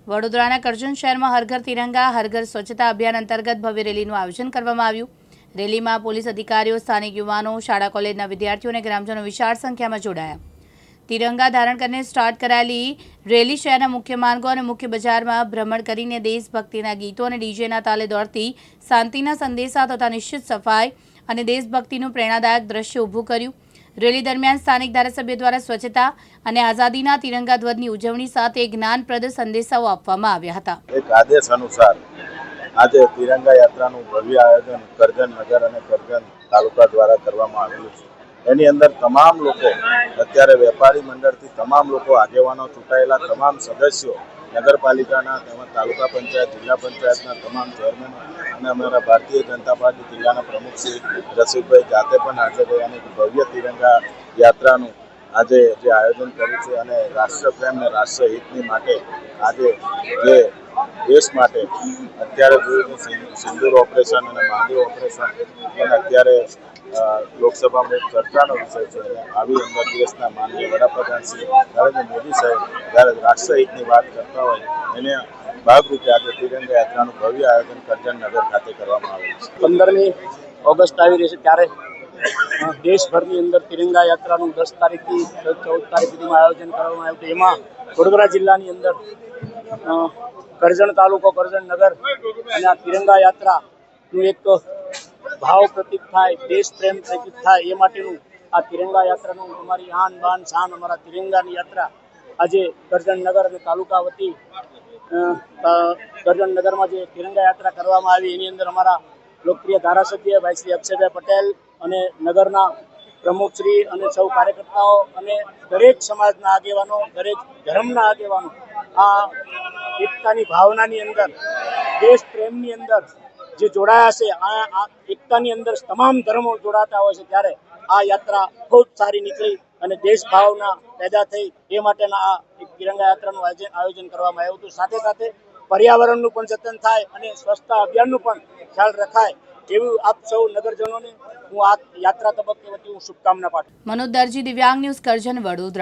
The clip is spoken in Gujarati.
વડોદરાના કરજણ શહેરમાં હર ઘર તિરંગા હર ઘર સ્વચ્છતા અભિયાન અંતર્ગત ભવ્ય રેલીનું આયોજન કરવામાં આવ્યું। રેલીમાં પોલીસ અધિકારીઓ, સ્થાનિક યુવાનો, શાળા કોલેજના વિદ્યાર્થીઓ અને ગ્રામજનો વિશાળ સંખ્યામાં જોડાયા। તિરંગા ધારણ કરીને સ્ટાર્ટ કરાયેલી રેલી શહેરના મુખ્ય માર્ગો અને મુખ્ય બજારમાં ભ્રમણ કરીને દેશભક્તિના ગીતો અને ડીજેના તાલે દોડતી શાંતિના સંદેશા તથા નિશ્ચિત સફાઈ અને દેશભક્તિનું પ્રેરણાદાયક દ્રશ્ય ઊભું કર્યું। રેલી દરમિયાન સ્થાનિક ધારાસભ્ય દ્વારા સ્વચ્છતા અને આઝાદીના તિરંગા ધ્વજની ઉજવણી સાથે જ્ઞાનપ્રદ સંદેશાઓ આપવામાં આવ્યા હતા। એક આદેશ અનુસાર આજે તિરંગા યાત્રાનું ભવ્ય આયોજન કરજણ નગર અને કરજણ તાલુકા દ્વારા કરવામાં આવેલું છે। એની અંદર તમામ લોકો, અત્યારે વેપારી મંડળથી તમામ લોકો, આગેવાનો, ચૂંટાયેલા તમામ સદસ્યો, નગરપાલિકાના તેમજ તાલુકા પંચાયત, જિલ્લા પંચાયતના તમામ ચેરમેનો અને અમારા ભારતીય જનતા પાર્ટી જિલ્લાના પ્રમુખ શ્રી રસિકભાઈ જાતે પણ હાજર રહ્યા ભવ્ય તિરંગા યાત્રાનું આજે જે આયોજન કર્યું છે અને રાષ્ટ્રપ્રેમ અને રાષ્ટ્રહિતની માટે આજે જે દેશ માટે અત્યારે જોયું સિંદૂર ઓપરેશન અને મહાદેવ ઓપરેશન અને અત્યારે લોકસભામાં એક ચર્ચાનો વિષય છે અને આવી અંદર દેશના માનનીય વડાપ્રધાન શ્રી નરેન્દ્ર મોદી સાહેબ જ્યારે રાષ્ટ્રહિતની વાત કરતા હોય એને ભાગરૂપે આજે તિરંગા યાત્રાનું ભવ્ય આયોજન કરજણ નગર ખાતે કરવામાં આવેલું છે। 15મી ઓગસ્ટ આવી રહી છે ત્યારે દેશભરની અંદર તિરંગા યાત્રાનું 10 તારીખથી 14 તારીખ સુધીમાં આયોજન કરવામાં આવ્યું હતું। એમાં વડોદરા જિલ્લાની અંદર કરજણ તાલુકો, કરજણ નગર અને આ તિરંગા યાત્રાનું એક ભાવ પ્રતીક થાય, દેશ પ્રેમ પ્રતીક થાય એ માટેનું આ તિરંગા યાત્રાનું અમારી આન બાન શાન અમારા તિરંગાની યાત્રા આજે કરજણ નગર અને તાલુકા વતી કરજણ નગરમાં જે તિરંગા યાત્રા કરવામાં આવી એની અંદર અમારા લોકપ્રિય ધારાસભ્ય ભાઈ શ્રી અક્ષયભાઈ પટેલ અને નગરના પ્રમુખશ્રી અને સૌ કાર્યકર્તાઓ અને દરેક સમાજના આગેવાનો, દરેક ધર્મના આગેવાનો આ એકતાની ભાવનાની અંદર, દેશ પ્રેમની અંદર જે જોડાયા છે, આ એકતાની અંદર તમામ ધર્મો જોડાતા હોય છે ત્યારે આ યાત્રા ખૂબ સારી નીકળી અને દેશ ભાવના પેદા થઈ એ માટેના આ એક તિરંગા યાત્રાનું આયોજન કરવામાં આવ્યું હતું। સાથે સાથે પર્યાવરણનું પણ જતન થાય અને સ્વચ્છતા અભિયાનનું પણ ખ્યાલ રખાય એવું આપ સૌ નગરજનોને હું આ યાત્રા તબક્કે વતી હું શુભકામના પાઠવું। મનોજ દરજી, દિવ્યાંગ ન્યૂઝ, કરજણ, વડોદરા।